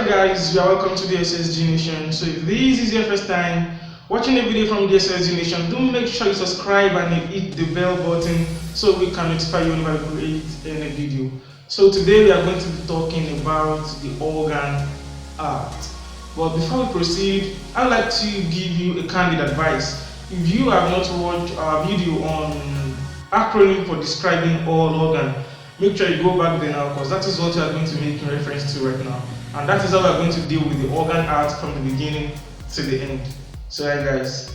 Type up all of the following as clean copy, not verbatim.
guys, you are welcome to the Dssg Nation. So if this is your first time watching a video from the Dssg Nation, do make sure you subscribe and hit the bell button so we can notify you whenever I create any video. So today we are going to be talking about the organ heart. But before we proceed, I'd like to give you a candid advice. If you have not watched our video on acronym for describing all organ, make sure you go back there now, because that is what we are going to make reference to right now. And that is how we are going to deal with the organ art from the beginning to the end. So yeah guys.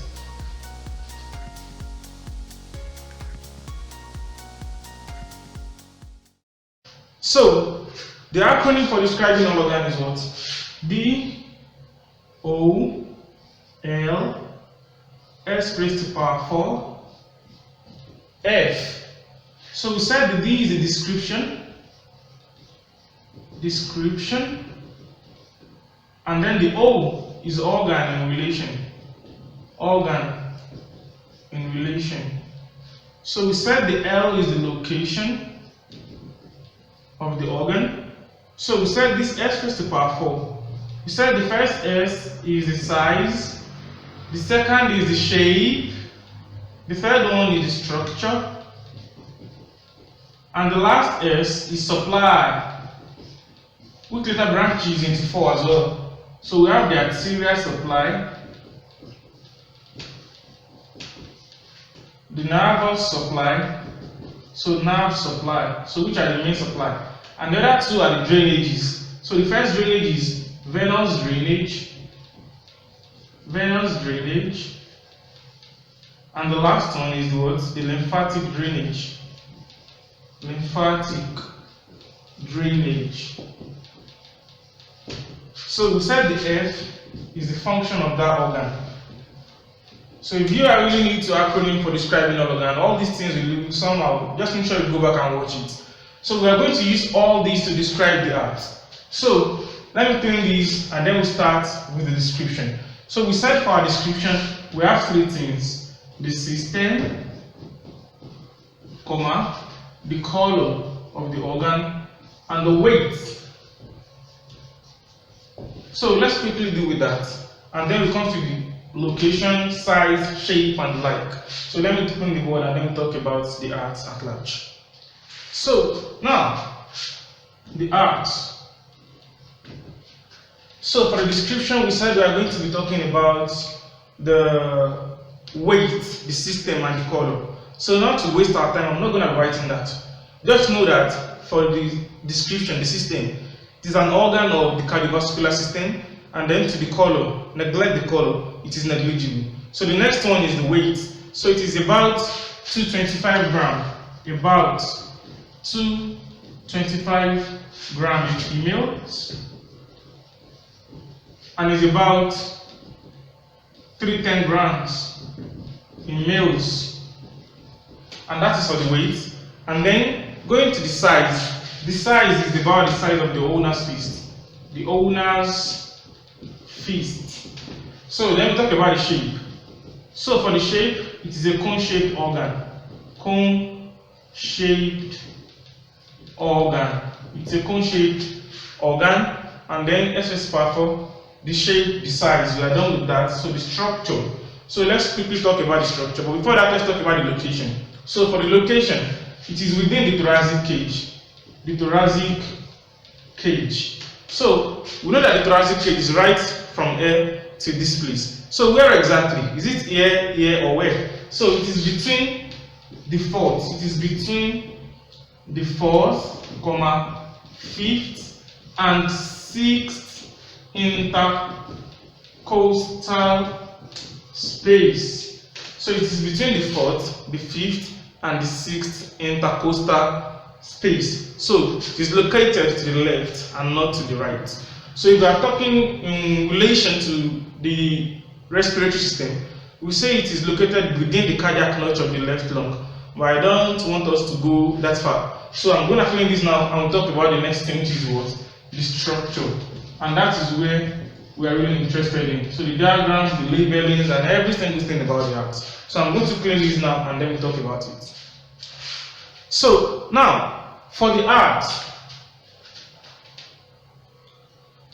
So the acronym for describing all organ is what? D-O-L S raised to power 4 F. So we said the D is a description, and then the O is organ in relation. So we said the L is the location of the organ. So we said this S raised to power 4. We said the first S is the size, the second is the shape, the third one is the structure, and the last S is supply, which later branches into 4 as well. So we have the arterial supply, the nervous supply, so nerve supply, so which are the main supply, and the other two are the drainages. So the first drainage is venous drainage, and the last one is what? The lymphatic drainage. So we said the F is the function of that organ. So if you are really need to acronym for describing an organ, all these things will somehow, just make sure you go back and watch it. So we are going to use all these to describe the art. So let me clean these and then we'll start with the description. So we said for our description, we have 3 things: the system, the color of the organ, and the weight. So let's quickly deal with that, and then we come to the location, size, shape, and like. So let me open the board and then we talk about the art at large. So now, the art. So for the description, we said we are going to be talking about the weight, the system, and the color. So not to waste our time, I'm not going to be writing that. Just know that for the description, the system, it is an organ of the cardiovascular system, and then to the color, neglect the color, it is negligible. So the next one is the weight. So it is about 225 grams, about 225 grams in females, and is about 310 grams in males. And that is for the weight. And then going to the size is about the size of the owner's fist. The owner's fist. So let me talk about the shape. So for the shape, it is a cone-shaped organ. Cone-shaped organ. It's a cone-shaped organ. And then SS power 4, the shape, the size. We are done with that. So the structure. So let's quickly talk about the structure. But before that, let's talk about the location. So for the location, it is within the thoracic cage. The thoracic cage. So we know that the thoracic cage is right from here to this place. So where exactly? Is it here, or where? So it is between the fourth. It is between the 4th, 5th, and 6th intercostal space. So it is between the 4th, the 5th, and the 6th intercostal space. So it is located to the left and not to the right. So if we are talking in relation to the respiratory system, we say it is located within the cardiac notch of the left lung. But I don't want us to go that far. So I'm going to clean this now and we'll talk about the next thing, which is what? The structure. And that is where we are really interested in. So the diagrams, the labelings, and every single thing about the art. So I'm going to clean this now and then we'll talk about it. So now, for the art,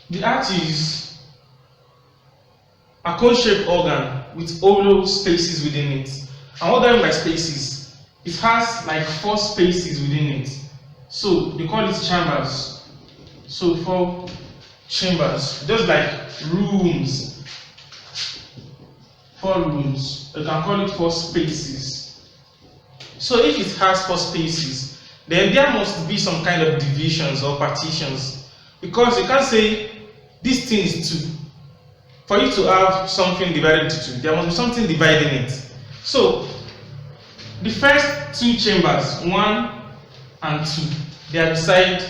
The heart is a cone-shaped organ with hollow spaces within it. And what do I mean by spaces? It has like 4 spaces within it. So they call it chambers. So 4 chambers, just like rooms. 4 rooms. You can call it 4 spaces. So if it has 4 spaces, then there must be some kind of divisions or partitions, because you can't say this thing is 2. For you to have something divided into 2, there must be something dividing it. So the first 2 chambers, 1 and 2, they are beside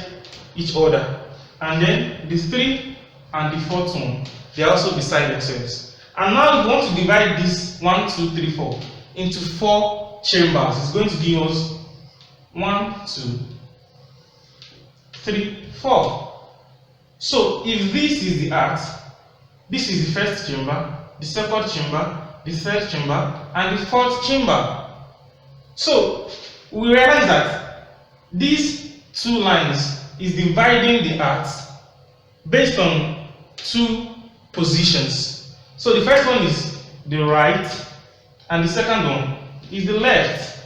each other, and then the 3 and the 4th one, they are also beside themselves. And now if you want to divide this 1, 2, 3, 4 into 4 chambers, it's going to give us 1, 2, 3, 4. So if this is the heart, this is the first chamber, the second chamber, the third chamber, and the 4th chamber. So we realize that these 2 lines is dividing the heart based on 2 positions. So the first one is the right, and the second one is the left.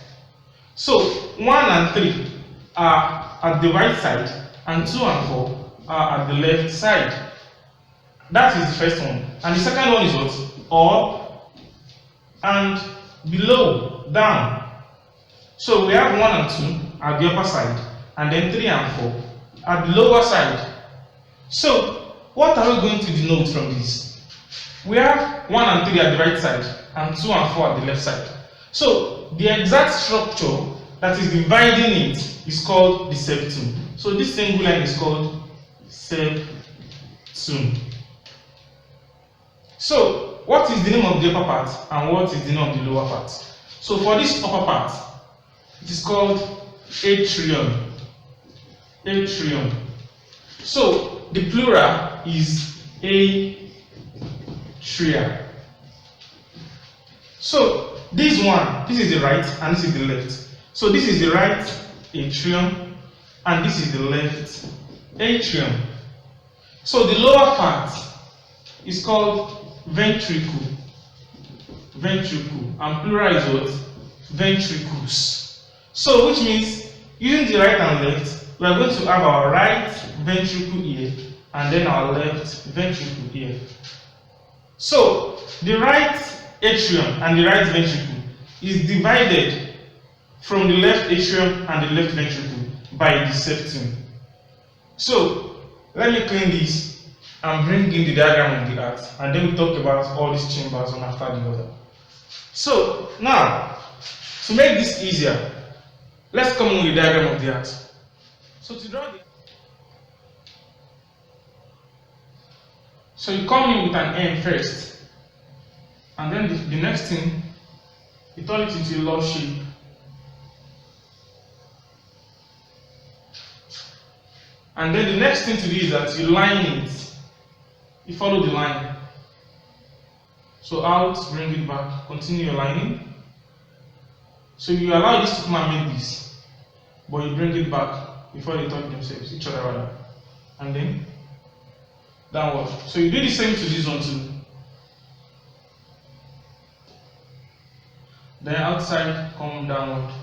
So 1 and 3 are at the right side, and 2 and 4 are at the left side. That is the first one. And the second one is what? Up and below, down. So we have 1 and 2 at the upper side, and then 3 and 4 at the lower side. So what are we going to denote from this? We have 1 and 3 at the right side, and 2 and 4 at the left side. So the exact structure that is dividing it is called the septum. So this single line is called septum. So what is the name of the upper part, and what is the name of the lower part? So for this upper part, it is called atrium. Atrium. So the plural is atria. So this is the right and this is the left. So this is the right atrium and this is the left atrium. So the lower part is called ventricle. Ventricle, and plural is what? Ventricles. So which means using the right and left, we are going to have our right ventricle here and then our left ventricle here. So the right atrium and the right ventricle is divided from the left atrium and the left ventricle by the septum. So let me clean this and bring in the diagram of the heart, and then we talk about all these chambers one after the other. So now, to make this easier, let's come with the diagram of the heart. So to draw so you come in with an M first, and then the next thing, you turn it into a love shape. And then the next thing to do is that you line it. You follow the line. So out, bring it back, continue your lining. So you allow this to come and make this, but you bring it back before they touch themselves, each other rather. And then downward. So you do the same to this one too. Then outside, come downward.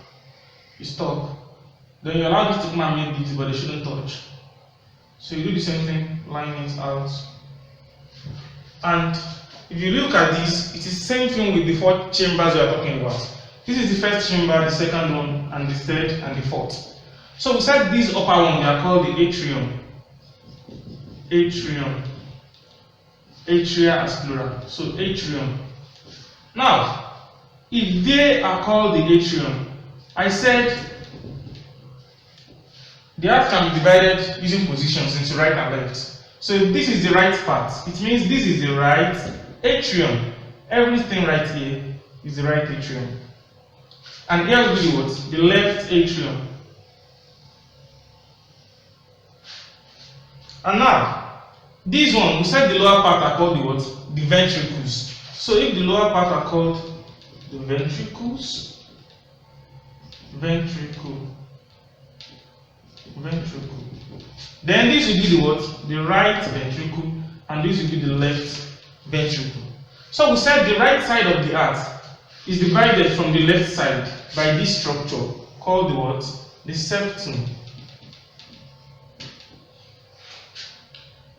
You stop. Then you allow this to come and make this, but they shouldn't touch. So you do the same thing, line it out. And if you look at this, it is the same thing with the 4 chambers we are talking about. This is the first chamber, the second one, and the third, and the 4th. So we said these upper ones, they are called the atrium. Atrium. Atria as plural. So atrium. Now, if they are called the atrium, I said the heart can be divided using positions into right and left. So if this is the right part, it means this is the right atrium. Everything right here is the right atrium. And here will be what? The left atrium. And now, this one, we said the lower part are called the what? The ventricles. So if the lower part are called the ventricle, ventricle. Then this will be the what? The right ventricle, and this will be the left ventricle. So we said the right side of the heart is divided from the left side by this structure called the what? The septum.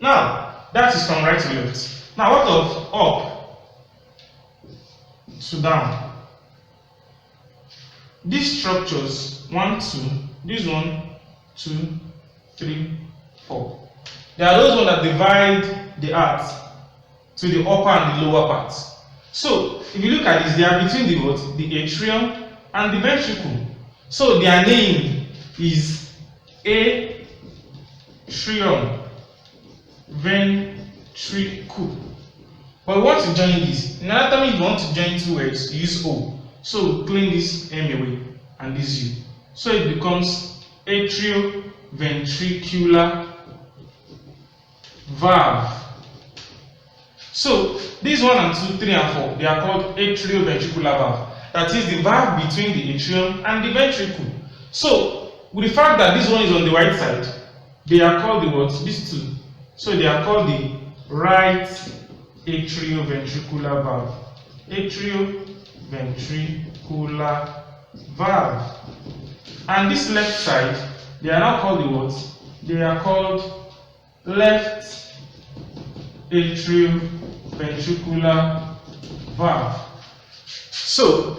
Now, that is from right to left. Now, what of up to down? These structures, 1, 2, this 1, 2, 3, 4. They are those ones that divide the heart to the upper and the lower parts. So, if you look at this, they are between the what? The atrium and the ventricle. So, their name is atrium ventricle. But we want to join this. In anatomy, if you want to join two words, use O. So, clean this M away and this U. So, it becomes atrioventricular valve. So, these 1 and 2, 3 and 4, they are called atrioventricular valve. That is the valve between the atrium and the ventricle. So, with the fact that this one is on the right side, they are called the what? These two. So, they are called the right atrioventricular valve. Atrioventricular valve. And this left side, they are now called the what? They are called left atrioventricular valve. So,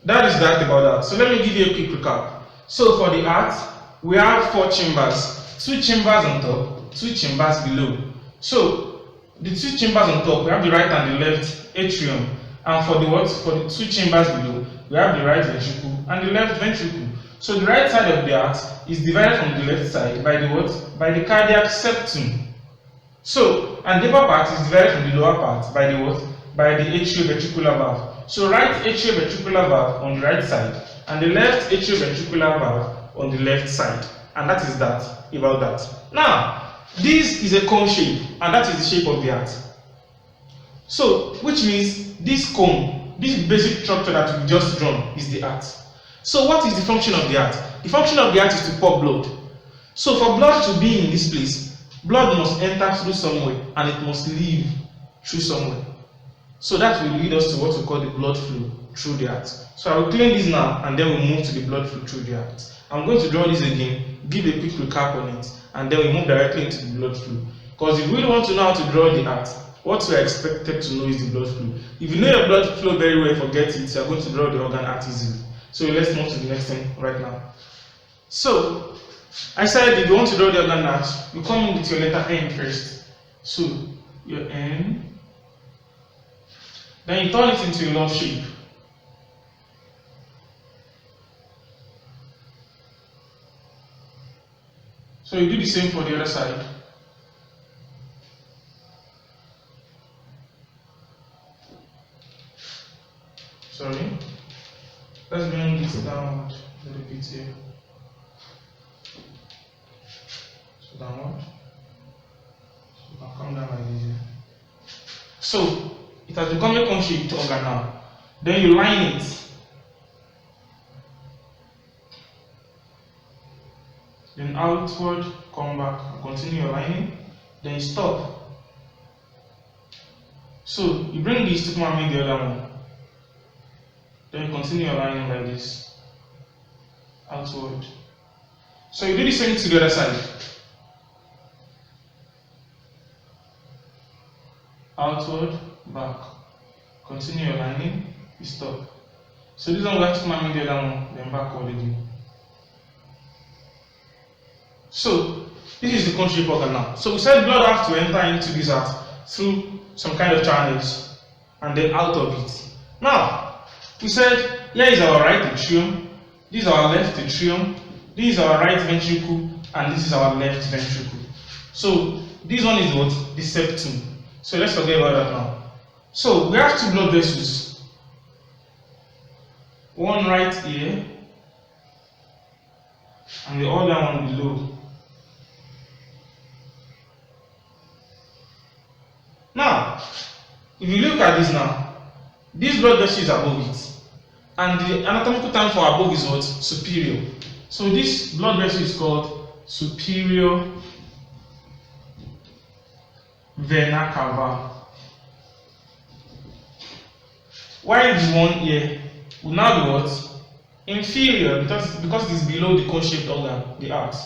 that is that about that. So, let me give you a quick recap. So, for the heart, we have 4 chambers. 2 chambers on top, 2 chambers below. So, the 2 chambers on top, we have the right and the left atrium. And for the what? For the 2 chambers below, we have the right ventricle and the left ventricle. So, the right side of the heart is divided from the left side by the what? By the cardiac septum. So, and the upper part is divided from the lower part by the what? By the atrioventricular valve. So, right atrioventricular valve on the right side and the left atrioventricular valve on the left side. And that is that, about that. Now, this is a cone shape, and that is the shape of the heart. So, which means this cone, this basic structure that we just drawn is the heart. So, what is the function of the heart? The function of the heart is to pump blood. So, for blood to be in this place, blood must enter through somewhere and it must leave through somewhere. So that will lead us to what we call the blood flow through the heart. So I will clean this now and then we'll move to the blood flow through the heart. I'm going to draw this again, give a quick recap on it, and then we move directly into the blood flow. Because if we really want to know how to draw the heart, what we are expected to know is the blood flow. If you know your blood flow very well, forget it, you are going to draw the organ heart easily. So let's move to the next thing right now. So, I said if you want to draw the organ heart, you come in with your letter N first. So, your N. Then you turn it into a love shape. So you do the same for the other side. Sorry. Let's bring this downward a little bit here. So downward. So I'll come down like this here. So it has become a cone-shaped organ now. Then you line it. Then outward, come back, and continue your lining. Then you stop. So you bring this to come and make the other one. Then you continue your lining like this. Outward. So you do the same to the other side. Outward, back. Continue your lining, you stop. So this one we have to come and make the other one, then backward again. So this is the cone shape organ now. So we said blood has to enter into this heart through some kind of channels and then out of it. Now, we said here is our right atrium, this is our left atrium, this is our right ventricle, and this is our left ventricle. So this one is what? The septum. So let's forget about that now. So we have 2 blood vessels. One right here and the other one below. Now, if you look at this now, this blood vessel is above it. And the anatomical term for above is what? Superior. So this blood vessel is called superior vena cava. While the one here will now be what? Inferior, because it is below the cone-shaped organ, the heart.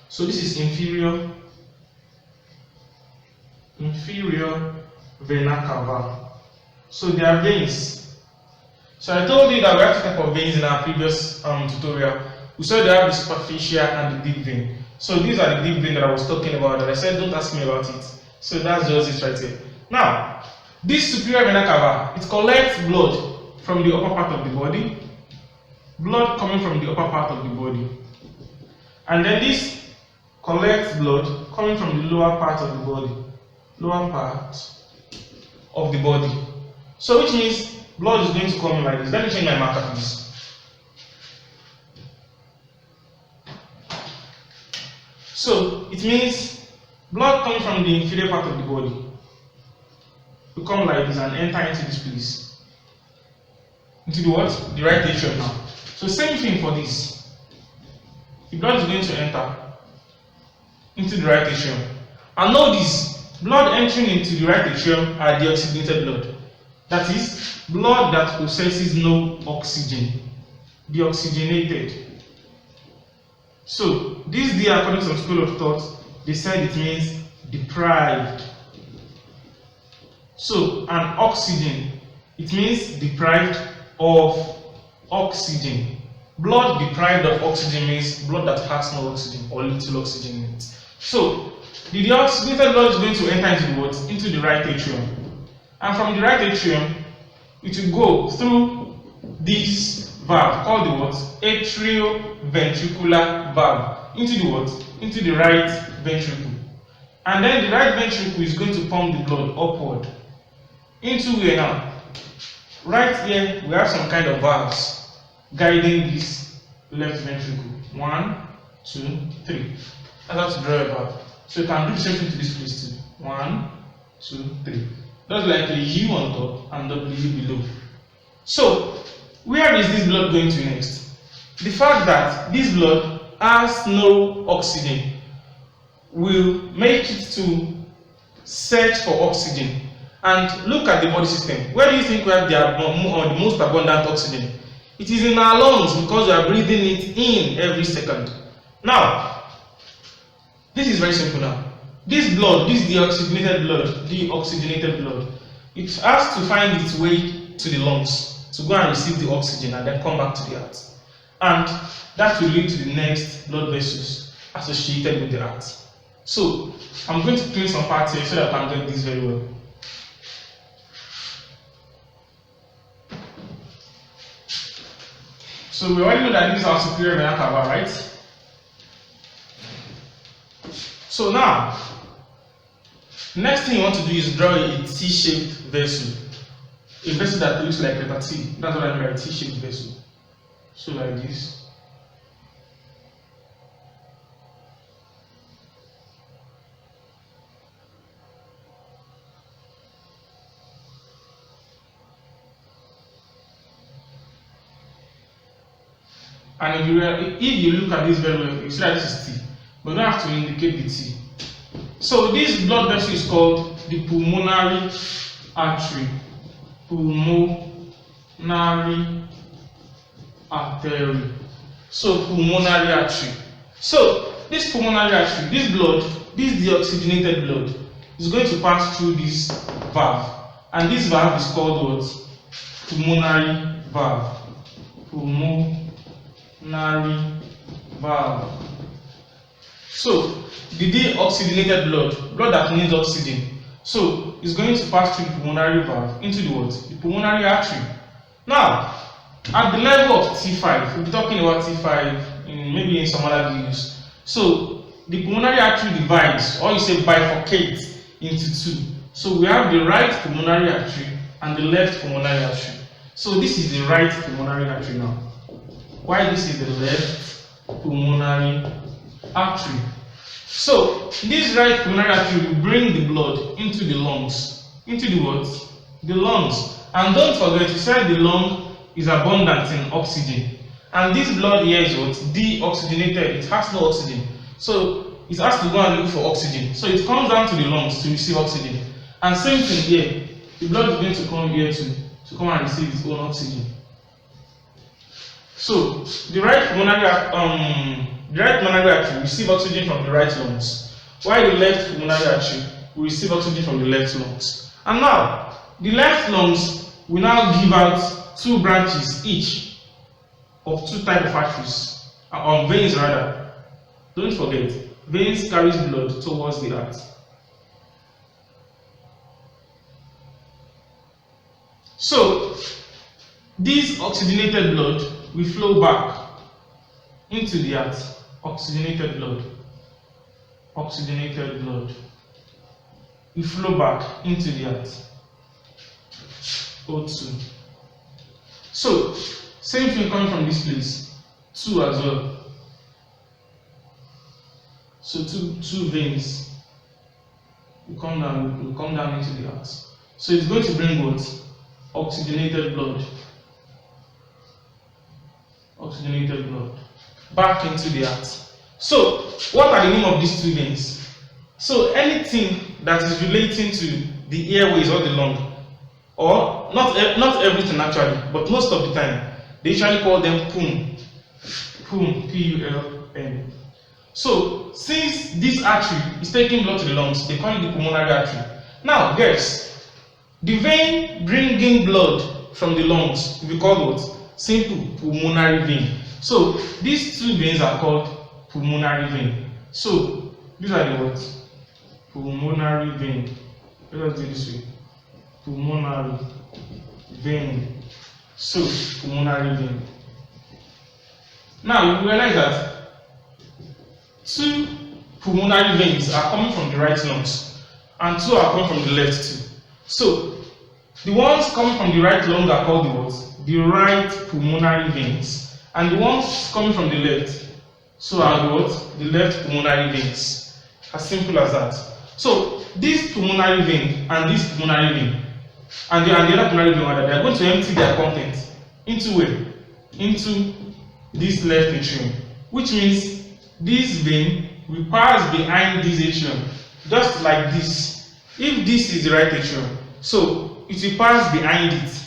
So this is inferior vena cava. So there are veins. So I told you that we have two types of veins in our previous tutorial. We saw they have the superficial and the deep vein. So these are the deep vein that I was talking about, that I said don't ask me about it. So that's just it right here. Now, this superior vena cava, it collects blood from the upper part of the body, blood coming from the upper part of the body, and then this collects blood coming from the lower part of the body, So which means blood is going to come like this. Let me change my marker, please. So it means blood coming from the inferior part of the body will come like this and enter into this place. Into the what? The right atrium now. So same thing for this. The blood is going to enter into the right atrium. And notice, blood entering into the right atrium are deoxygenated blood. That is, blood that possesses no oxygen. Deoxygenated. So this D, according to some school of thought, they said it means deprived. So an oxygen, it means deprived of oxygen. Blood deprived of oxygen means blood that has no oxygen or little oxygen in it. So the deoxygenated blood is going to enter into the what? Into the right atrium. And from the right atrium, it will go through this valve called the what? Atrioventricular valve into the what? Into the right ventricle. And then the right ventricle is going to pump the blood upward. Into where now? Right here we have some kind of valves guiding this left ventricle. 1, 2, 3. That's how to draw a valve. So you can do the same thing to this place too. 1, 2, 3. That's like a U on top and W below. So where is this blood going to next? The fact that this blood has no oxygen will make it to search for oxygen. And look at the body system. Where do you think we have the most abundant oxygen? It is in our lungs because we are breathing it in every second. Now, this is very simple now. This blood, this deoxygenated blood, it has to find its way to the lungs to go and receive the oxygen and then come back to the heart. And that will lead to the next blood vessels associated with the heart. So, I'm going to clean some parts here so that I can get this very well. So we already know that this is our superior vena cava, right? So now, next thing you want to do is draw a T-shaped vessel. A vessel that looks like letter T. That's what I mean by a T-shaped vessel. So like this. And if you look at this very well, you see that this is T. But you don't have to indicate the T. So this blood vessel is called the pulmonary artery. Pulmonary artery. So pulmonary artery. So this pulmonary artery, this blood, this deoxygenated blood, is going to pass through this valve. And this valve is called what? Pulmonary valve. Pulmonary valve. So the deoxygenated blood that needs oxygen, so it's going to pass through the pulmonary valve into the what? The pulmonary artery. Now, at the level of T5, we'll be talking about T5 maybe in some other videos. So the pulmonary artery divides, or you say bifurcates, into two. So we have the right pulmonary artery and the left pulmonary artery. So this is the right pulmonary artery now. Why this is the left pulmonary artery? So this right pulmonary artery will bring the blood into the lungs. Into the what? The lungs. And don't forget, you said the lung is abundant in oxygen. And this blood here is what? Deoxygenated. It has no oxygen. So it has to go and look for oxygen. So it comes down to the lungs to receive oxygen. And same thing here, the blood is going to come here to come and receive its own oxygen. So the right pulmonary artery receives oxygen from the right lungs, while the left pulmonary artery will receive oxygen from the left lungs. And now, the left lungs will now give out two branches each of two types of arteries, veins rather. Don't forget, veins carries blood towards the heart. So, this oxygenated blood will flow back into the heart. Oxygenated blood will flow back into the heart. O2. So, same thing coming from this place, 2 as well. So two veins will come down into the heart. So it's going to bring what? Oxygenated blood back into the heart. So what are the name of these two veins? So anything that is relating to the airways or the lung, or not everything actually, but most of the time, they usually call them pulm, P-U-L-M. So since this artery is taking blood to the lungs, they call it the pulmonary artery. Now guys, the vein bringing blood from the lungs will be called what? Simple pulmonary vein. So these two veins are called pulmonary vein. So these are the what? Pulmonary vein. Let us do it this way. Pulmonary vein. So pulmonary vein. Now you realize that two pulmonary veins are coming from the right lungs and two are coming from the left too. So the ones coming from the right lung are called the what? The right pulmonary veins, and the ones coming from the left are the what? The left pulmonary veins. As simple as that. So this pulmonary vein and this pulmonary vein and the other pulmonary vein, they are going to empty their content into where? Into this left atrium, which means this vein will pass behind this atrium, just like this. If this is the right atrium, so it will pass behind it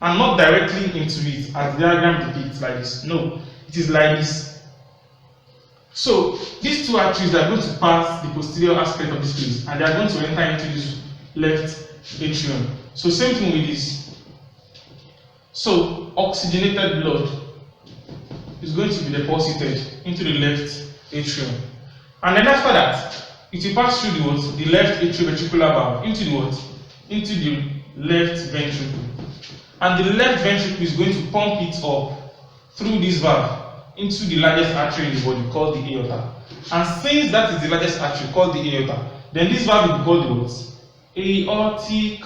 and not directly into it, as the diagram depicts like this. No, it is like this. So these two arteries are going to pass the posterior aspect of this place, and they are going to enter into this left atrium. So same thing with this. So oxygenated blood is going to be deposited into the left atrium, and then after that, it will pass through the what? The left atrioventricular valve into the what? Into the left ventricle, and the left ventricle is going to pump it up through this valve into the largest artery in the body, called the aorta. And since that is the largest artery, called the aorta, then this valve will be called the what? Aortic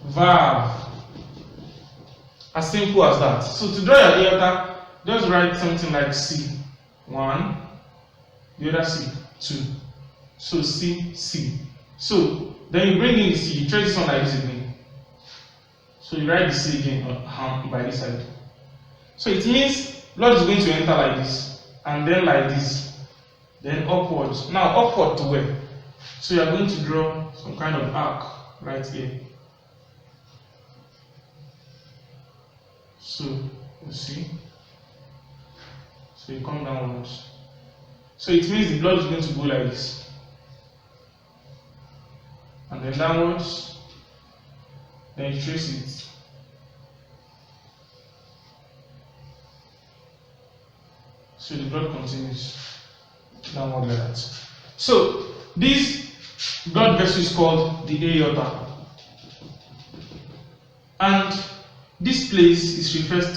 valve. As simple as that. So to draw your aorta, just write something like C, 1, the other C, 2. So C. So then you bring in the C, you trace this one like this again. So you write the C again by this side. So it means blood is going to enter like this, and then like this, then upwards. Now upward to where? So you are going to draw some kind of arc right here. So you see. So you come downwards. So it means the blood is going to go like this, and then downwards, then you trace it. So the blood continues downward like that. So this blood vessel is called the aorta, and this place is referred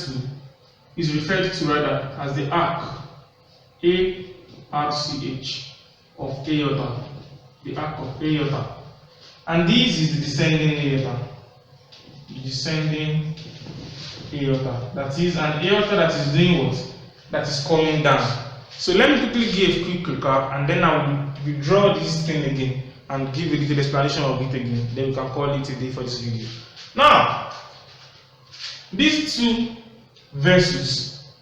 to rather as the arch, A-R-C-H, of aorta, the arch of aorta. And this is the descending aorta. The descending aorta. That is an aorta that is doing what? That is coming down. So let me quickly give a quick recap, and then I will withdraw this thing again and give a little explanation of it again. Then we can call it a day for this video. Now, these two vessels,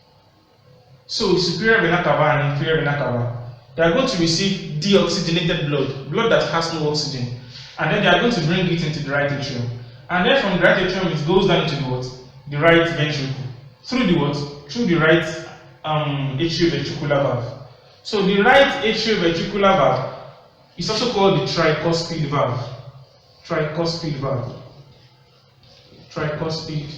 so superior vena cava and inferior vena cava, they are going to receive deoxygenated blood that has no oxygen, and then they are going to bring it into the right atrium. And then from the right atrium, it goes down into the what? The right ventricle. Through the what? Through the right atrioventricular valve. So the right atrioventricular valve is also called the tricuspid valve. Tricuspid valve. Tricuspid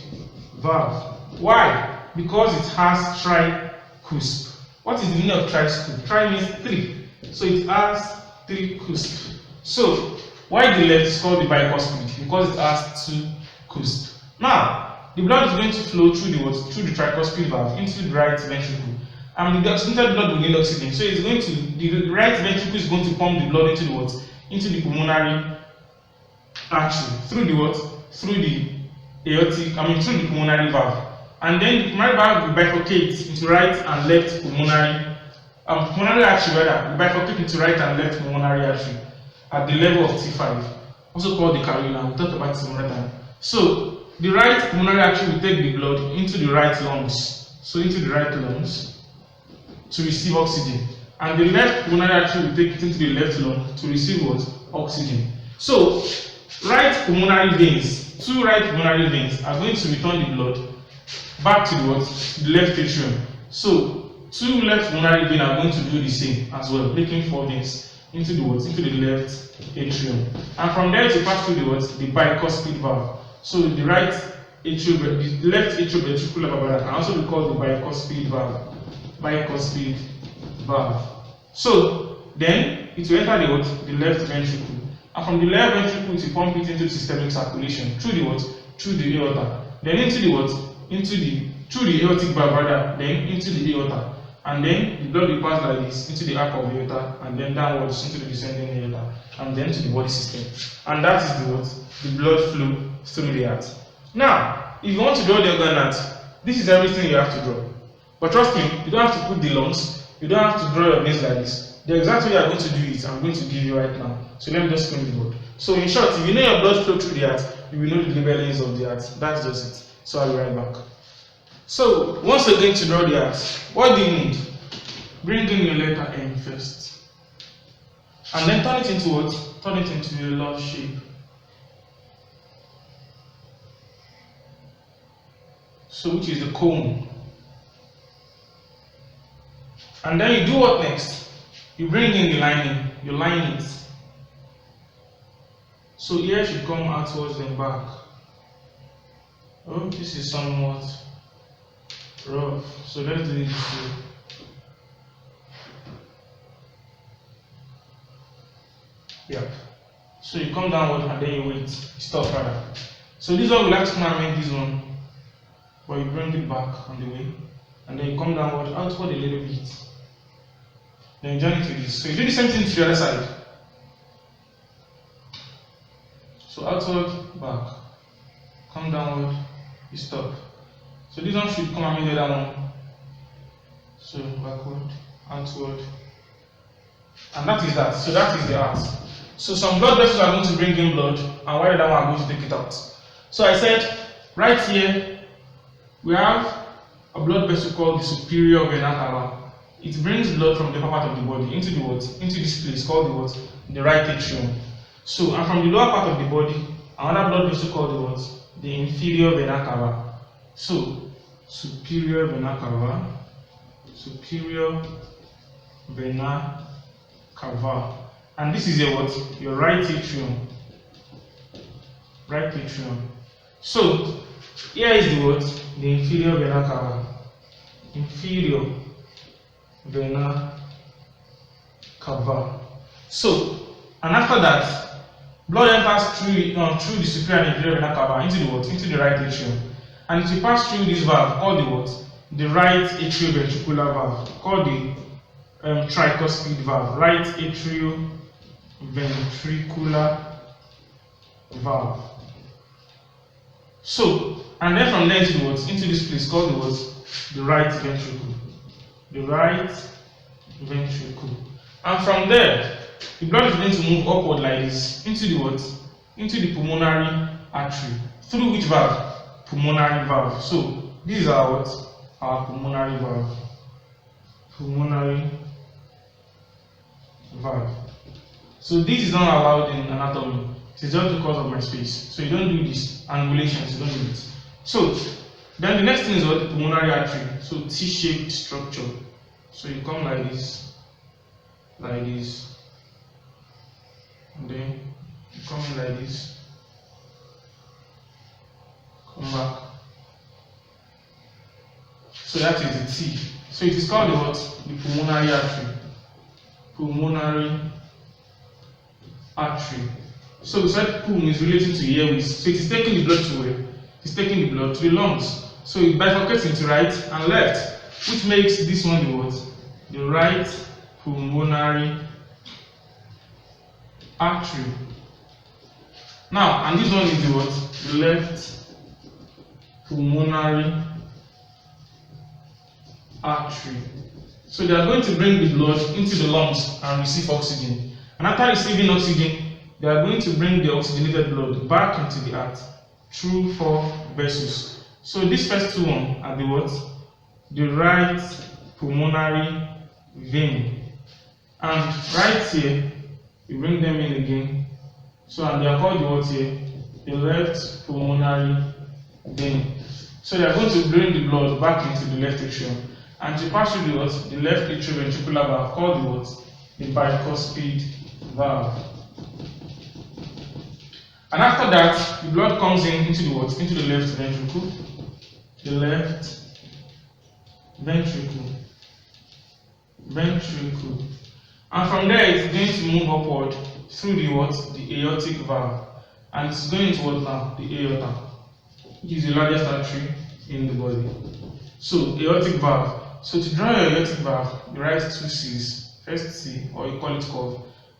valve. Why? Because it has tricusp. What is the meaning of tricusp? Tri means 3. So it has 3 cusp. So why the left is called the bicuspid? Because it has 2 cusp. Now, the blood is going to flow through the what? Through the tricuspid valve into the right ventricle. And the oxygenated blood will need oxygen. So it's going to, the right ventricle is going to pump the blood into the what? Into the pulmonary artery. Through the what? Through the aortic, through the pulmonary valve. And then the pulmonary valve will bifurcate into right and left pulmonary, pulmonary artery rather, will bifurcate into right and left pulmonary artery at the level of T5, also called the carina. We'll talk about it some other time. So the right pulmonary artery will take the blood into the right lungs. So into the right lungs to receive oxygen. And the left pulmonary artery will take it into the left lung to receive what? Oxygen. So right pulmonary veins, 2 right pulmonary veins are going to return the blood back to the what? The left atrium. So 2 left pulmonary veins are going to do the same as well, making 4 veins into the what? Into the left atrium. And from there to pass through the what? The bicuspid valve. So the right atrium, the left atrioventricular valve can also be called the bicuspid valve. Bicuspid valve. So then it will enter the what? The left ventricle. And from the left ventricle to pump it into systemic circulation through the what? Through the aorta. Then into the what? Through the aortic valve rather, then into the aorta. And then the blood will pass like this into the arc of the aorta, and then downwards into the descending aorta, and then to the body system. And that is the what? The blood flow through the heart. Now, if you want to draw the organ heart, this is everything you have to draw. But trust me, you don't have to put the lungs, you don't have to draw your veins like this. The exact way you are going to do it, I'm going to give you right now. So let me just clean the board. So in short, if you know your blood flow through the heart, you will know the labelings of the heart. That's just it. So I'll be right back. So once again, to draw the heart, what do you need? Bring in your letter M first. And then turn it into what? Turn it into a love shape. So which is the cone. And then you do what next? You bring in the lining. You line it. So here should come outwards and back. Oh, this is somewhat rough. So let's do it this way. Yeah. So you come downward and then you wait. You stop rather. So this one will have to come and make this one. But you bring it back on the way. And then you come downward, outward a little bit. Then you join it with this. So you do the same thing to the other side. So outward, back. Come downward, you stop. So this one should come and make the other one. So backward, outward. And that is that. So that is the heart. So some blood vessels are going to bring in blood, and while the other one are going to take it out. So I said, right here, we have a blood vessel called the superior vena cava. It brings blood from the upper part of the body into the what? Into this place called the what? The right atrium. So, and from the lower part of the body, another blood vessel called the what? The inferior vena cava. So, superior vena cava, superior vena cava. And this is your what? Your right atrium. Right atrium. So, here is the what? The inferior vena cava. Inferior vena cava. So, and after that, blood enters through the superior and inferior vena cava into the what? Into the right atrium. And it will pass through this valve called the what? The right atrioventricular valve, called the tricuspid valve. Right atrioventricular valve. So, and then from there into the what? Into this place called the what? The right ventricle. The right ventricle. And from there, the blood is going to move upward like this into the what? Into the pulmonary artery. Through which valve? Pulmonary valve. So this is our what? Our pulmonary valve. Pulmonary valve. So this is not allowed in anatomy. It is just because of my space. So you don't do this. Angulations, you don't do it. So then the next thing is what? The pulmonary artery. So T-shaped structure. So you come like this, and then you come in like this, come back. So that is the T. So it is called the what? The pulmonary artery. Pulmonary artery. So we said pulm is related to airways. So it is taking the blood to where? It's taking the blood to the lungs. So it bifurcates into right and left, which makes this one the what? The right pulmonary artery. Now, and this one is the what? The left pulmonary artery. So they are going to bring the blood into the lungs and receive oxygen. And after receiving oxygen, they are going to bring the oxygenated blood back into the heart through 4 vessels. So these first two are the what? The right pulmonary vein. And right here, you bring them in again. So and they are called the what here? The left pulmonary vein. So they are going to bring the blood back into the left atrium. And to pass through the what? The left atrioventricular valve called the what? The bicuspid valve. And after that, the blood comes into the what? Into the left ventricle. The left ventricle. And from there, it's going to move upward through the what? The aortic valve. And it's going to what now? The aorta, which is the largest artery in the body. So, aortic valve. So, to draw your aortic valve, you write 2 C's. First C, or you call it curve,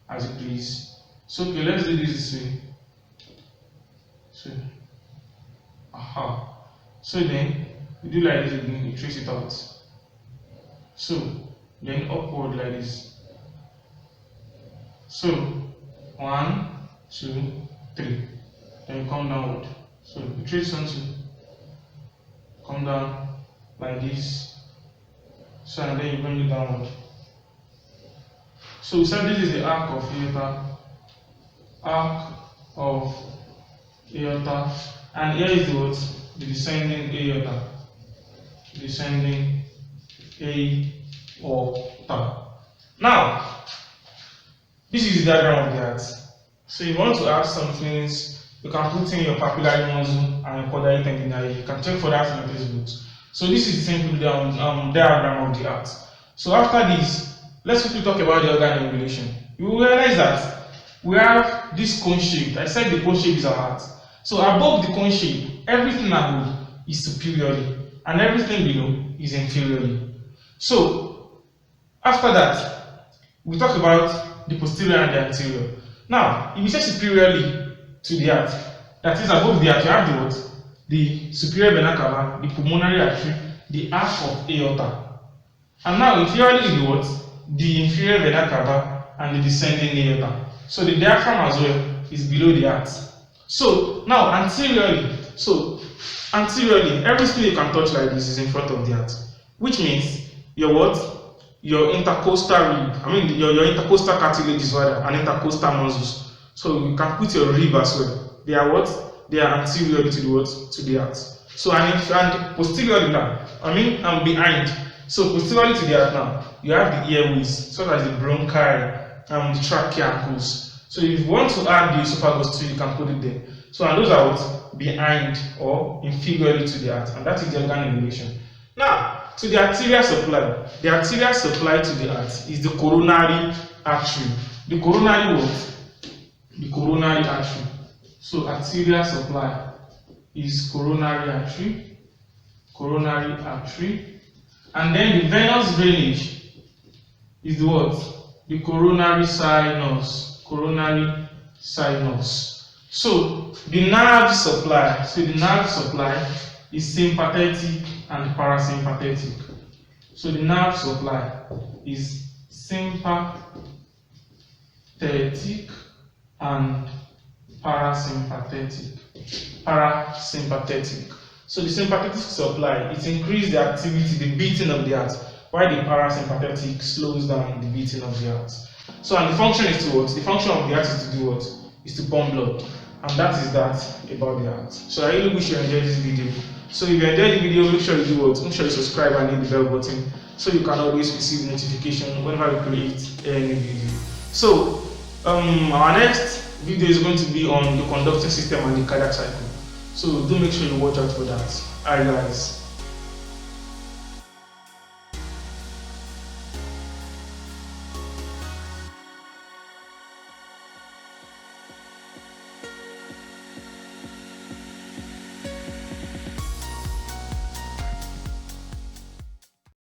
as you please. So, okay, let's do this way. So, So then, you do like this again, you trace it out. So, then upward like this. So, 1, 2, 3. Then you come downward. So, you trace on 2. Come down like this. So, and then you bring it downward. So, we said this is the arc of aorta. Arc of aorta. And here is the what? The descending aorta. Descending aorta. Now, this is the diagram of the heart. So, if you want to add some things, you can put in your papillary muscle and your cordary tendinae. You can check for that in your textbooks. So, this is the simple diagram of the heart. So, after this, let's quickly talk about the organ regulation. You will realize that we have this cone shape. I said the cone shape is our heart. So above the cone shape, everything above is superiorly, and everything below is inferiorly. So after that, we talk about the posterior and the anterior. Now, if you say superiorly to the heart, that is above the heart, you have the what? The superior vena cava, the pulmonary artery, the arch of aorta. And now inferiorly is the what? The inferior vena cava and the descending aorta. So the diaphragm as well is below the heart. So now anteriorly, everything you can touch like this is in front of the heart, which means your what? Your intercostal rib. I mean your intercostal cartilages rather, and intercostal muscles. So you can put your rib as well. They are what? They are anteriorly to the what? To the heart. So and posteriorly now, behind. So posteriorly to the heart now, you have the airways, such as the bronchi, the trachea and pulse. So if you want to add the esophagus too, you can put it there. So and those are what? Behind or inferiorly to the heart, and that is the organ regulation. Now, to the arterial supply. The arterial supply to the heart is the coronary artery. The coronary what? The coronary artery. So arterial supply is coronary artery. Coronary artery. And then the venous drainage is the what? The coronary sinus. Coronary sinus. So the nerve supply. Is sympathetic and parasympathetic. So the nerve supply is sympathetic and parasympathetic. So the sympathetic supply, it increases the activity, the beating of the heart, while the parasympathetic slows down the beating of the heart. So, and the function is to what? The function of the heart is to do what? Is to pump blood. And that is that about the heart. So I really wish you enjoyed this video. So if you enjoyed the video, make sure you do what? Make sure you subscribe and hit the bell button so you can always receive notification whenever we create any video. So our next video is going to be on the conducting system and the cardiac cycle. So do make sure you watch out for that. Alright guys.